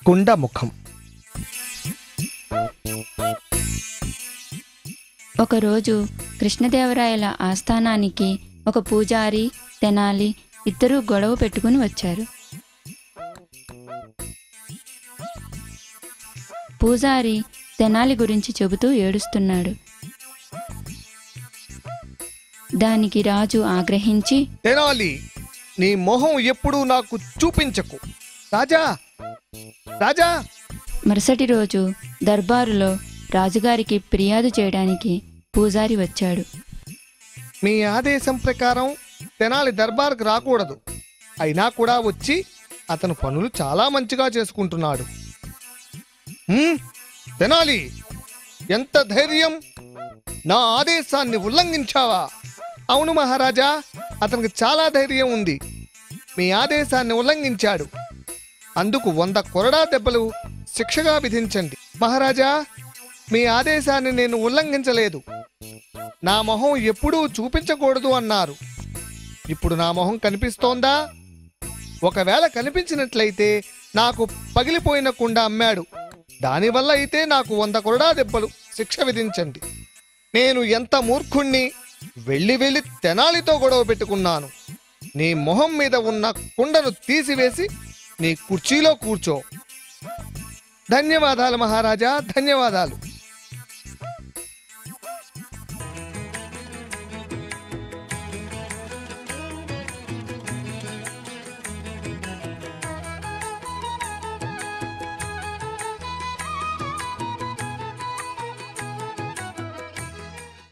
కుండముఖం. ఒకరోజు కృష్ణదేవరాయల ఆస్థానానికి ఒక పూజారి, తెనాలి ఇద్దరూ గొడవ పెట్టుకుని వచ్చారు. పూజారి తెనాలి గురించి చెబుతూ ఏడుస్తున్నాడు. దానికి రాజు ఆగ్రహించి, తెనాలి, నీ మొహం ఎప్పుడూ నాకు చూపించకు. రాజా రాజా. మరుసటి రోజు దర్బారులో రాజుగారికి ఫిర్యాదు చేయడానికి పూజారి వచ్చాడు. మీ ఆదేశం ప్రకారం తెనాలి దర్బార్కు రాకూడదు, అయినా కూడా వచ్చి అతను పనులు చాలా మంచిగా చేసుకుంటున్నాడు. తెనాలి, ఎంత ధైర్యం! నా ఆదేశాన్ని ఉల్లంఘించావా? అవును మహారాజా, అతనికి చాలా ధైర్యం ఉంది. మీ ఆదేశాన్ని ఉల్లంఘించాడు, అందుకు 100 కొరడా దెబ్బలు శిక్షగా విధించండి. మహారాజా, మీ ఆదేశాన్ని నేను ఉల్లంఘించలేదు. నా మొహం ఎప్పుడూ చూపించకూడదు అన్నారు. ఇప్పుడు నా మొహం కనిపిస్తోందా? ఒకవేళ కనిపించినట్లయితే నాకు పగిలిపోయిన కుండ అమ్మాడు. దానివల్ల అయితే నాకు 100 కొరడా దెబ్బలు శిక్ష విధించండి. నేను ఎంత మూర్ఖుణ్ణి! వెళ్ళి తెనాలితో గొడవ పెట్టుకున్నాను. నీ మొహం మీద ఉన్న కుండను తీసివేసి నీ కుర్చీలో కూర్చో. ధన్యవాదాలు మహారాజా, ధన్యవాదాలు.